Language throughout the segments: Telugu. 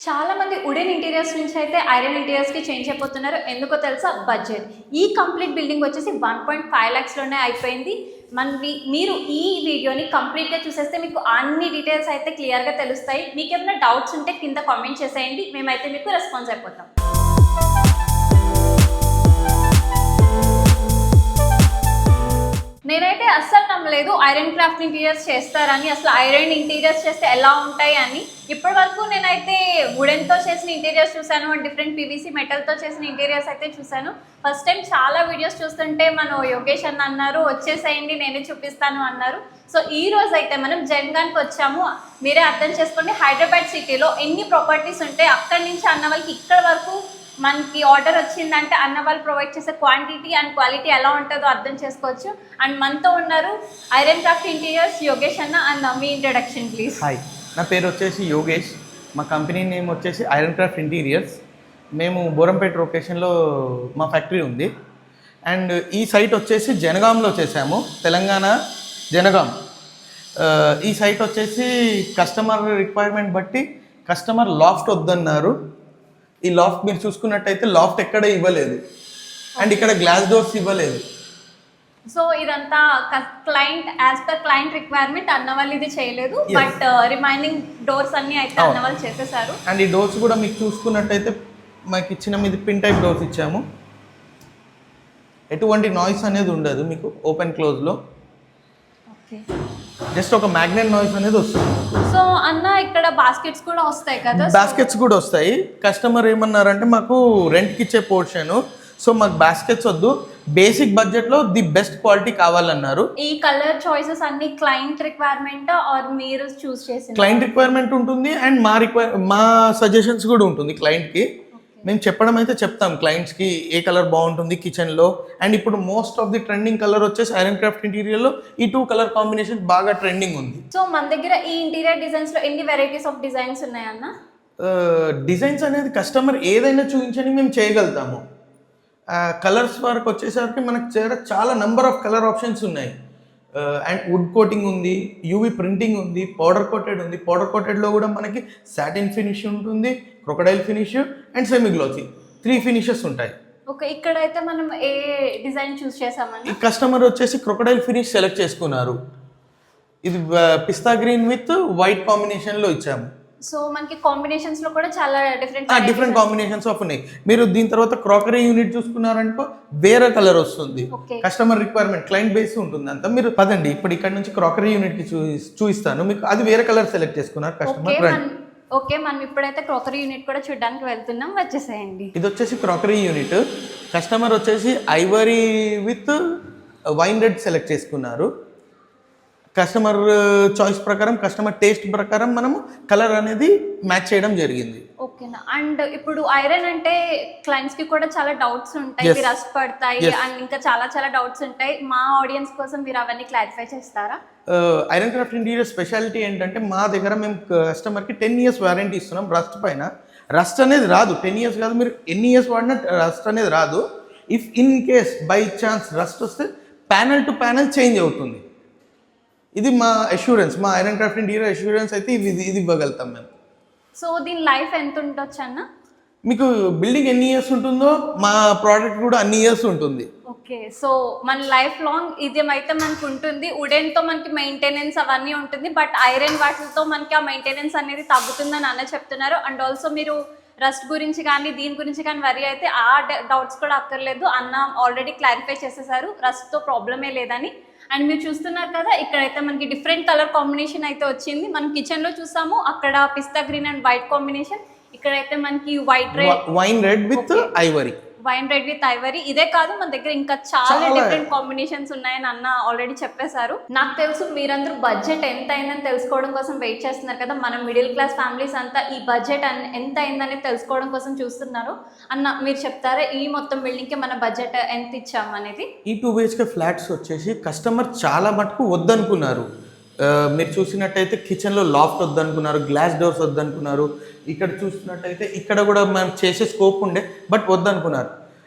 చాలా మంది వుడెన్ ఇంటీరియర్స్ నుంచి అయితే ఐరన్ ఇంటీరియర్స్కి చేంజ్ అయిపోతున్నారు. ఎందుకో తెలుసా? బడ్జెట్. ఈ కంప్లీట్ బిల్డింగ్ వచ్చేసి 1.5 lakhsలోనే అయిపోయింది. మీరు ఈ వీడియోని కంప్లీట్గా చూసేస్తే మీకు అన్ని డీటెయిల్స్ అయితే క్లియర్గా తెలుస్తాయి. మీకు ఏమైనా డౌట్స్ ఉంటే కింద కామెంట్ చేసేయండి, మేమైతే మీకు రెస్పాన్స్ అయిపోతాం. నేనైతే అస్సలు నమ్మలేదు ఐరన్ క్రాఫ్ట్ ఇంటీరియర్స్ చేస్తారని. అసలు ఐరన్ ఇంటీరియర్స్ చేస్తే ఎలా ఉంటాయి అని. ఇప్పటి వరకు నేనైతే వుడెన్తో చేసిన ఇంటీరియర్స్ చూశాను, డిఫరెంట్ పీవీసీ మెటల్తో చేసిన ఇంటీరియర్స్ అయితే చూశాను. ఫస్ట్ టైం చాలా వీడియోస్ చూస్తుంటే మన యోగేష్ అన్న అన్నారు వచ్చేసేయండి నేనే చూపిస్తాను అన్నారు. సో ఈ రోజు అయితే మనం జన్గాన్కి వచ్చాము. మీరే అర్థం చేసుకోండి, హైదరాబాద్ సిటీలో ఎన్ని ప్రాపర్టీస్ ఉంటాయి, అక్కడి నుంచి అన్న వాళ్ళకి ఇక్కడ వరకు మనకి ఆర్డర్ వచ్చిందంటే అన్న వాళ్ళు ప్రొవైడ్ చేసే క్వాంటిటీ అండ్ క్వాలిటీ ఎలా ఉంటుందో అర్థం చేసుకోవచ్చు. అండ్ మనతో ఉన్నారు ఐరన్ క్రాఫ్ట్ ఇంటీరియర్స్ యోగేష్ అన్న. And me introduction please. Hi, నా పేరు వచ్చేసి యోగేష్. మా కంపెనీ నేమ్ వచ్చేసి ఐరన్ క్రాఫ్ట్ ఇంటీరియర్స్. మేము బోరంపేట లొకేషన్లో మా ఫ్యాక్టరీ ఉంది. అండ్ ఈ సైట్ వచ్చేసి జనగాంలో చేసాము, తెలంగాణ జనగాం. ఈ సైట్ వచ్చేసి కస్టమర్ రిక్వైర్మెంట్ బట్టి కస్టమర్ లాఫ్ట్ వద్దన్నారు. ఈ లాఫ్ట్ మీరు చూసుకున్నట్టయితే లాఫ్ట్ ఎక్కడ ఇవ్వలేదు, అండ్ ఇక్కడ గ్లాస్ డోర్స్ ఇవ్వలేదు. సో ఇదంతా client as per client requirement అన్న వాళ్ళు ఇది చేయలేదు, బట్ రిమైనింగ్ డోర్స్ అన్ని అయితే అన్న వాళ్ళు చేసేసారు. అండ్ ఈ డోర్స్ కూడా మీకు చూసుకున్నట్టయితే మాకు ఇచ్చిన మీద పిన్ టైప్ డోర్స్ ఇచ్చాము. ఎటువంటి నాయిస్ అనేది ఉండదు మీకు ఓపెన్ క్లోజ్లో. జస్ట్ ఒక మ్యాగ్నెట్ నాయిస్ అనేది వస్తుంది. సో అన్న ఇక్కడ బాస్కెట్స్ కూడా వస్తాయి కదా? బాస్కెట్స్ కూడా వస్తాయి. కస్టమర్ ఏమన్నారంటే మాకు రెంట్కి ఇచ్చే పోర్షన్, సో మాకు బాస్కెట్స్ వద్దు, బేసిక్ బడ్జెట్లో ది బెస్ట్ క్వాలిటీ కావాలన్నారు. ఈ కలర్ చాయిసెస్ అన్ని క్లయింట్ రిక్వైర్మెంట్ ఆర్ మీరు చూస్ చేసిన? క్లయింట్ రిక్వైర్మెంట్ ఉంటుంది అండ్ మా సజెషన్స్ కూడా ఉంటుంది క్లయింట్కి. మేము చెప్పడం అయితే చెప్తాం క్లయింట్స్కి ఏ కలర్ బాగుంటుంది కిచెన్లో. అండ్ ఇప్పుడు most of the trending colour వచ్చేసి ఐరన్ క్రాఫ్ట్ ఇంటీరియర్లో ఈ 2 కలర్ కాంబినేషన్ బాగా ట్రెండింగ్ ఉంది. సో మన దగ్గర ఈ ఇంటీరియర్ డిజైన్స్లో ఎన్ని వెరైటీస్ ఆఫ్ డిజైన్స్ ఉన్నాయన్న? డిజైన్స్ అనేది కస్టమర్ ఏదైనా చూపించని మేము చేయగలుగుతాము. కలర్స్ వరకు వచ్చేసరికి మనకు చాలా నెంబర్ ఆఫ్ కలర్ ఆప్షన్స్ ఉన్నాయి. అండ్ వుడ్ కోటింగ్ ఉంది, యూవీ ప్రింటింగ్ ఉంది, పౌడర్ కోటెడ్ ఉంది. పౌడర్ కోటెడ్లో కూడా మనకి సాటిన్ ఫినిష్ ఉంటుంది, crocodile finish and semi glossy 3 finishes ఉంటాయి. ఓకే, ఇక్కడైతే మనం ఏ డిజైన్ చూస్ చేసామని? ఈ కస్టమర్ వచ్చేసి క్రొకడైల్ ఫినిష్ సెలెక్ట్ చేసుకున్నారు. ఇది పిస్తా గ్రీన్ విత్ వైట్ కాంబినేషన్లో ఇచ్చాము. సో మనకి కాంబినేషన్స్ లో కూడా చాలా డిఫరెంట్ కాంబినేషన్స్ ఆఫ్ ఉన్నాయి. మీరు దీని తర్వాత క్రాకరీ యూనిట్ చూసుకున్నారనుకో వేరే కలర్ వస్తుంది. కస్టమర్ రిక్వైర్మెంట్ క్లయింట్ బేస్ ఉంటుంది అంతా. మీరు పదండి ఇప్పుడు ఇక్కడ నుంచి క్రాకరీ యూనిట్ కి చూపిస్తాను మీకు. అది వేరే కలర్ సెలెక్ట్ చేసుకున్నారు కస్టమర్. ఓకే, మనం ఇప్పుడైతే క్రాకరీ యూనిట్ కూడా చూడడానికి వెళ్తున్నాం, వచ్చేసేయండి. ఇది వచ్చేసి క్రాకరీ యూనిట్. కస్టమర్ వచ్చేసి Ivory with wine red select చేసుకున్నారు. కస్టమర్ చాయిస్ ప్రకారం, కస్టమర్ టేస్ట్ ప్రకారం మనము కలర్ అనేది మ్యాచ్ చేయడం జరిగింది. ఓకేనా. అండ్ ఇప్పుడు ఐరన్ అంటే క్లయింట్స్ కి కూడా చాలా డౌట్స్ ఉంటాయి, రస్ట్ పడతాయి అండ్ ఇంకా చాలా చాలా డౌట్స్ ఉంటాయి. మా ఆడియన్స్ కోసం మీరు అవన్నీ క్లారిఫై చేస్తారా? ఐరన్ క్రాఫ్ట్ ఇంటీరియర్ స్పెషాలిటీ ఏంటంటే మా దగ్గర మేము కస్టమర్కి 10 years వారంటీ ఇస్తున్నాం. రస్ట్ పైన రస్ట్ అనేది రాదు. 10 years కాదు, మీరు ఎన్ని ఇయర్స్ వాడినా రస్ట్ అనేది రాదు. If in case by chance rust వస్తే ప్యానల్ టు ప్యానల్ చేంజ్ అవుతుంది. ఇది మా అష్యూరెన్స్, మా ఐరన్ క్రాఫ్ట్ ఇంటీరియర్ అష్యూరెన్స్ అయితే ఇది ఇవ్వగలుగుతాం మేము. సో దీని లైఫ్ ఎంత ఉండొచ్చు అన్న? మీకు బిల్డింగ్ ఎన్ని ఇయర్స్ ఉంటుందో మా ప్రోడక్ట్ కూడా అన్ని ఇయర్స్ ఉంటుంది. ఓకే, సో మన లైఫ్ లాంగ్ ఇది అయితే మనకు ఉంటుంది. వుడెన్తో మనకి మెయింటెనెన్స్ అవన్నీ ఉంటుంది, బట్ ఐరన్ వాటితో మనకి ఆ మెయింటెనెన్స్ అనేది తగ్గుతుందని అన్న చెప్తున్నారు. అండ్ ఆల్సో మీరు రస్ట్ గురించి కానీ దీని గురించి కానీ వరి అయితే ఆ డౌట్స్ కూడా అక్కర్లేదు. అన్న ఆల్రెడీ క్లారిఫై చేసేసారు, రస్ట్తో ప్రాబ్లమే లేదని. అండ్ మీరు చూస్తున్నారు కదా, ఇక్కడైతే మనకి డిఫరెంట్ కలర్ కాంబినేషన్ అయితే వచ్చింది. మనం కిచెన్లో చూసాము, అక్కడ పిస్తా గ్రీన్ అండ్ వైట్ కాంబినేషన్. ఇక్కడైతే మనకి వైన్ రెడ్ విత్ ఐవరీ. ఇదే కాదు, మన దగ్గర ఇంకా చాలా డిఫరెంట్ కాంబినేషన్స్ ఉన్నాయని అన్న ఆల్రెడీ చెప్పేశారు. నాకు తెలుసు మీరందరూ బడ్జెట్ ఎంత అయిందని తెలుసుకోవడం కోసం వెయిట్ చేస్తున్నారు కదా. మన మిడిల్ క్లాస్ ఫ్యామిలీస్ అంతా ఈ బడ్జెట్ ఎంత అయిందని తెలుసుకోవడం కోసం చూస్తున్నారు. అన్న మీరు చెప్తారా ఈ మొత్తం బిల్డింగ్ కి మన బడ్జెట్ ఎంత ఇచ్చాము అనేది? ఈ 2 BHK ఫ్లాట్స్ వచ్చేసి కస్టమర్ చాలా మటుకు వద్దనుకున్నారు. మీరు చూసినట్టయితే కిచెన్లో లాఫ్ట్ వద్దనుకున్నారు, గ్లాస్ డోర్స్ వద్దనుకున్నారు. ఇక్కడ చూసినట్టయితే ఇక్కడ కూడా మనం చేసే స్కోప్ ఉండే, బట్ వద్దనుకున్నారు.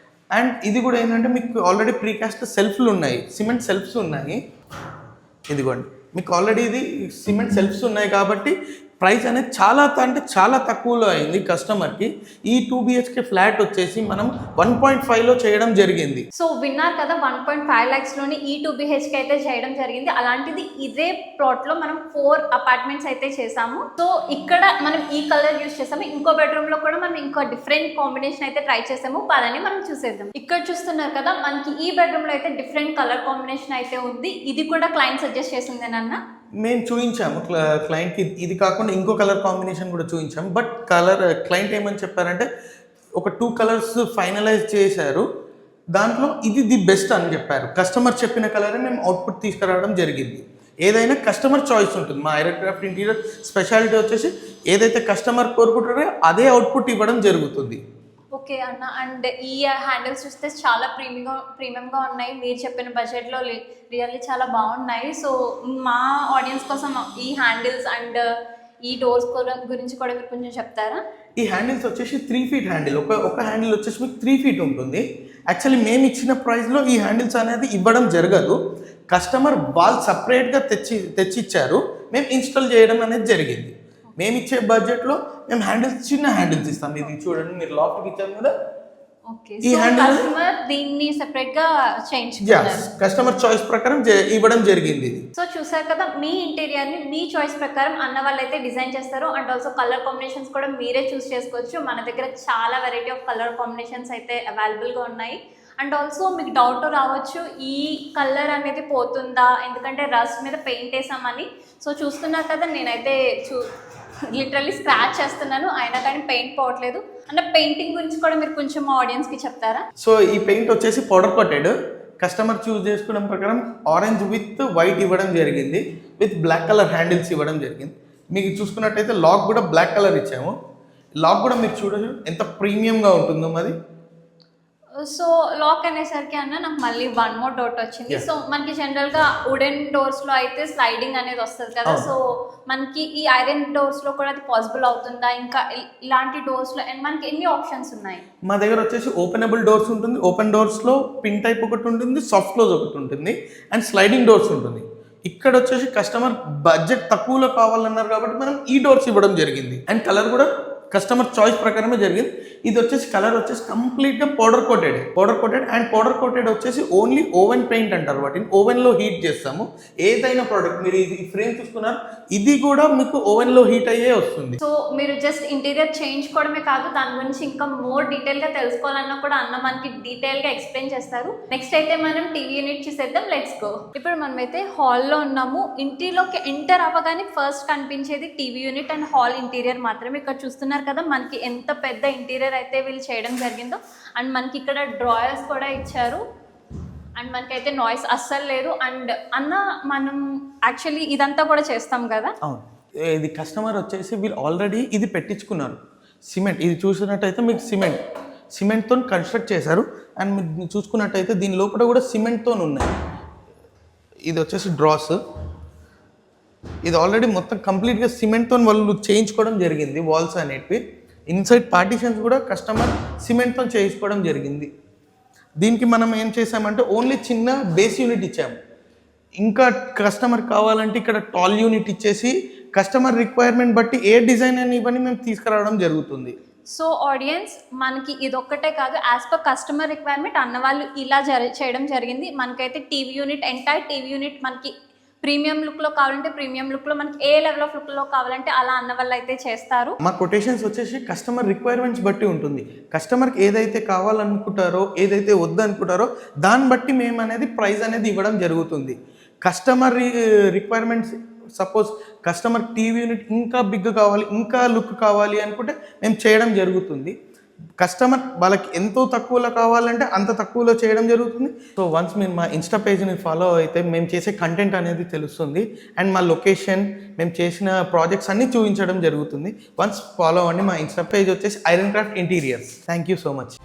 అండ్ ఇది కూడా ఏంటంటే మీకు ఆల్రెడీ ప్రీకాస్ట్ సెల్ఫ్లు ఉన్నాయి, సిమెంట్ సెల్ఫ్స్ ఉన్నాయి. ఇదిగోండి మీకు ఆల్రెడీ ఇది సిమెంట్ సెల్ఫ్స్ ఉన్నాయి కాబట్టి ప్రైస్ అనేది అంటే చాలా తక్కువలో అయింది కస్టమర్కి. ఈ 2 BHK ఫ్లాట్ వచ్చేసి మనం 1.5లో చేయడం జరిగింది. సో విన్నారు కదా, 1.5 lakhsలోని ఈ 2 BHK అయితే చేయడం జరిగింది. అలాంటిది ఇదే ప్లాట్లో మనం 4 అపార్ట్మెంట్స్ అయితే చేసాము. సో ఇక్కడ మనం ఈ కలర్ యూస్ చేసాము. ఇంకో బెడ్రూమ్లో కూడా మనం ఇంకో డిఫరెంట్ కాంబినేషన్ అయితే ట్రై చేసాము. పదని మనం చూసేద్దాం. ఇక్కడ చూస్తున్నారు కదా, మనకి ఈ బెడ్రూమ్లో అయితే డిఫరెంట్ కలర్ కాంబినేషన్ అయితే ఉంది. ఇది కూడా క్లయింట్ సజెస్ట్ చేసిందేనన్నా. మేము చూపించాము క్లయింట్కి, ఇది కాకుండా ఇంకో కలర్ కాంబినేషన్ కూడా చూపించాము. బట్ క్లయింట్ ఏమని చెప్పారంటే ఒక 2 కలర్స్ ఫైనలైజ్ చేశారు, దాంట్లో ఇది ది బెస్ట్ అని చెప్పారు. కస్టమర్ చెప్పిన కలరే మేము అవుట్పుట్ తీసుకురావడం జరిగింది. ఏదైనా కస్టమర్ చాయిస్ ఉంటుంది. మా ఐరన్ క్రాఫ్ట్ ఇంటీరియర్ స్పెషాలిటీ వచ్చేసి ఏదైతే కస్టమర్ కోరుకుంటారో అదే అవుట్పుట్ ఇవ్వడం జరుగుతుంది. ఓకే అన్న, అండ్ ఈ హ్యాండిల్స్ చూస్తే చాలా ప్రీమియంగా ఉన్నాయి. మీరు చెప్పిన బడ్జెట్లో రియల్లీ చాలా బాగున్నాయి. సో మా ఆడియన్స్ కోసం ఈ హ్యాండిల్స్ అండ్ ఈ డోర్స్ గురించి కూడా మీరు కొంచెం చెప్తారా? ఈ హ్యాండిల్స్ వచ్చేసి 3 feet హ్యాండిల్. ఒక హ్యాండిల్ వచ్చేసి మీకు 3 feet ఉంటుంది. యాక్చువల్లీ మేము ఇచ్చిన ప్రైస్లో ఈ హ్యాండిల్స్ అనేది ఇవ్వడం జరగదు. కస్టమర్ వాళ్ళు సపరేట్గా తెచ్చిచ్చారు, మేము ఇన్స్టాల్ చేయడం అనేది జరిగింది. మేము ఇచ్చే బడ్జెట్లో మేము చిన్న హ్యాండిల్స్ ఇస్తాం. ఇది చూడండి, మీరు లాఫ్ట్కి ఇచ్చాము కదా, ఓకే. ఈ కస్టమర్ దీన్ని సెపరేట్ గా చేయించుకున్నారు. కస్టమర్ చాయిస్ ప్రకారం ఇవ్వడం జరిగింది. సో చూసారు కదా, మీ ఇంటీరియర్ ని మీ చాయిస్ ప్రకారం అన్న వాళ్ళు అయితే డిజైన్ చేస్తారు. అండ్ ఆల్సో కలర్ కాంబినేషన్స్ కూడా మీరే చూస్ చేసుకోవచ్చు. మన దగ్గర చాలా వెరైటీ ఆఫ్ కలర్ కాంబినేషన్స్ అయితే అవైలబుల్ గా ఉన్నాయి. అండ్ ఆల్సో మీకు డౌట్ రావచ్చు, ఈ కలర్ అనేది పోతుందా, ఎందుకంటే రస్ట్ మీద పెయింట్ వేసామని. సో చూస్తున్నారు కదా, నేనైతే లిటరల్లీ స్క్రాచ్ చేస్తున్నాను, అయినా కానీ పెయింట్ పోవట్లేదు. అంటే పెయింటింగ్ గురించి కూడా మీరు కొంచెం మా ఆడియన్స్కి చెప్తారా? సో ఈ పెయింట్ వచ్చేసి పౌడర్ కోటెడ్. కస్టమర్ చూస్ చేసుకోవడం ప్రకారం ఆరెంజ్ విత్ వైట్ ఇవ్వడం జరిగింది, విత్ బ్లాక్ కలర్ హ్యాండిల్స్ ఇవ్వడం జరిగింది. మీకు చూసుకున్నట్టయితే లాక్ కూడా బ్లాక్ కలర్ ఇచ్చాము. లాక్ కూడా మీరు చూడచ్చు ఎంత ప్రీమియంగా ఉంటుందో మాది. సో లాక్ అనేసరికి అన్న నాకు మళ్ళీ 1 more డౌట్ వచ్చింది. సో మనకి జనరల్గా వుడెన్ డోర్స్లో అయితే స్లైడింగ్ అనేది వస్తుంది కదా, సో మనకి ఈ ఐరన్ డోర్స్లో కూడా అది పాసిబుల్ అవుతుందా? ఇంకా ఇలాంటి డోర్స్లో మనకి ఎన్ని ఆప్షన్స్ ఉన్నాయి? మా దగ్గర వచ్చేసి ఓపెనబుల్ డోర్స్ ఉంటుంది. ఓపెన్ డోర్స్లో పిన్ టైప్ ఒకటి ఉంటుంది, సాఫ్ట్ క్లోజ్ ఒకటి ఉంటుంది, అండ్ స్లైడింగ్ డోర్స్ ఉంటుంది. ఇక్కడ వచ్చేసి కస్టమర్ బడ్జెట్ తక్కువలో కావాలన్నారు కాబట్టి మనం ఈ డోర్స్ ఇవ్వడం జరిగింది. అండ్ కలర్ కూడా కస్టమర్ చాయిస్ ప్రకారమే జరిగింది. ఇది వచ్చేసి కలర్ వచ్చేసి కంప్లీట్గా powder coated and powder coated వచ్చేసి ఓన్లీ ఓవెన్ పెయింట్ అంటారు. వాటిని ఓవెన్లో హీట్ చేస్తాము. ఏదైనా ప్రోడక్ట్ మీరు ఈ ఫ్రేమ్ చూసుకున్నారు, ఇది కూడా మీకు ఓవెన్లో హీట్ అయ్యే వస్తుంది. సో మీరు జస్ట్ ఇంటీరియర్ చేయించుకోవడమే కాదు, దాని గురించి ఇంకా మోర్ డీటెయిల్గా తెలుసుకోవాలన్నా కూడా అన్న మనకి డీటెయిల్గా ఎక్స్ప్లెయిన్ చేస్తారు. నెక్స్ట్ అయితే మనం టీవీ యూనిట్ చూసేద్దాం, లెట్స్ గో. ఇప్పుడు మనమైతే హాల్లో ఉన్నాము. ఇంటిలోకి ఎంటర్ అవ్వగానే ఫస్ట్ కనిపించేది TV unit and hall interior మాత్రమే. ఇక్కడ చూస్తున్నారు కదా, మనకి ఎంత పెద్ద ఇంటీరియర్ అయితే వీళ్ళు చేయడం జరిగిందో. అండ్ మనకి ఇక్కడ డ్రాయర్స్ కూడా ఇచ్చారు. అండ్ మనకైతే నాయిస్ అస్సలు లేదు. అండ్ అన్న మనం యాక్చువల్లీ ఇదంతా కూడా చేస్తాం కదా. ఇది కస్టమర్ వచ్చేసి వీళ్ళు ఆల్రెడీ ఇది పెట్టించుకున్నారు. సిమెంట్ ఇది చూసినట్టయితే మీకు సిమెంట్తో కన్స్ట్రక్ట్ చేశారు. అండ్ మీరు చూసుకున్నట్టయితే దీని లోపల కూడా సిమెంట్తో ఉన్నాయి. ఇది వచ్చేసి డ్రాస్, ఇది ఆల్రెడీ మొత్తం కంప్లీట్గా సిమెంట్తో వాళ్ళు చేయించుకోవడం జరిగింది. వాల్స్ అనేటివి, ఇన్సైడ్ పార్టీషన్స్ కూడా కస్టమర్ సిమెంట్తో చేయించుకోవడం జరిగింది. దీనికి మనం ఏం చేసామంటే ఓన్లీ చిన్న బేస్ యూనిట్ ఇచ్చాము. ఇంకా కస్టమర్ కావాలంటే ఇక్కడ టాల్ యూనిట్ ఇచ్చేసి కస్టమర్ రిక్వైర్మెంట్ బట్టి ఏ డిజైన్ అని ఇవన్నీ మేము తీసుకురావడం జరుగుతుంది. సో ఆడియన్స్, మనకి ఇదొక్కటే కాదు, యాజ్ పర్ కస్టమర్ రిక్వైర్మెంట్ అన్న వాళ్ళు ఇలా చేయడం జరిగింది. మనకైతే TV unit, entire TV unit మనకి ప్రీమియం లుక్లో కావాలంటే ప్రీమియం లుక్లో, మనకి ఏ లెవెల్ ఆఫ్ లుక్లో కావాలంటే అలా అన్న వాళ్ళు అయితే చేస్తారు. మా కొటేషన్స్ వచ్చేసి కస్టమర్ రిక్వైర్మెంట్స్ బట్టి ఉంటుంది. కస్టమర్కి ఏదైతే కావాలనుకుంటారో, ఏదైతే వద్దనుకుంటారో దాన్ని బట్టి మేము అనేది ప్రైస్ అనేది ఇవ్వడం జరుగుతుంది. Customer requirements, suppose customer TV unit ఇంకా బిగ్ కావాలి, ఇంకా లుక్ కావాలి అనుకుంటే మేము చేయడం జరుగుతుంది. కస్టమర్ వాళ్ళకి ఎంతో తక్కువలో కావాలంటే అంత తక్కువలో చేయడం జరుగుతుంది. సో వన్స్ మీరు మా ఇన్స్టా పేజ్ని ఫాలో అయితే మేము చేసే కంటెంట్ అనేది తెలుస్తుంది. అండ్ మా లొకేషన్, మేము చేసిన ప్రాజెక్ట్స్ అన్నీ చూపించడం జరుగుతుంది. వన్స్ ఫాలో అవ్వండి. మా ఇన్స్టా పేజ్ వచ్చేసి iron craft interiors. Thank you so much.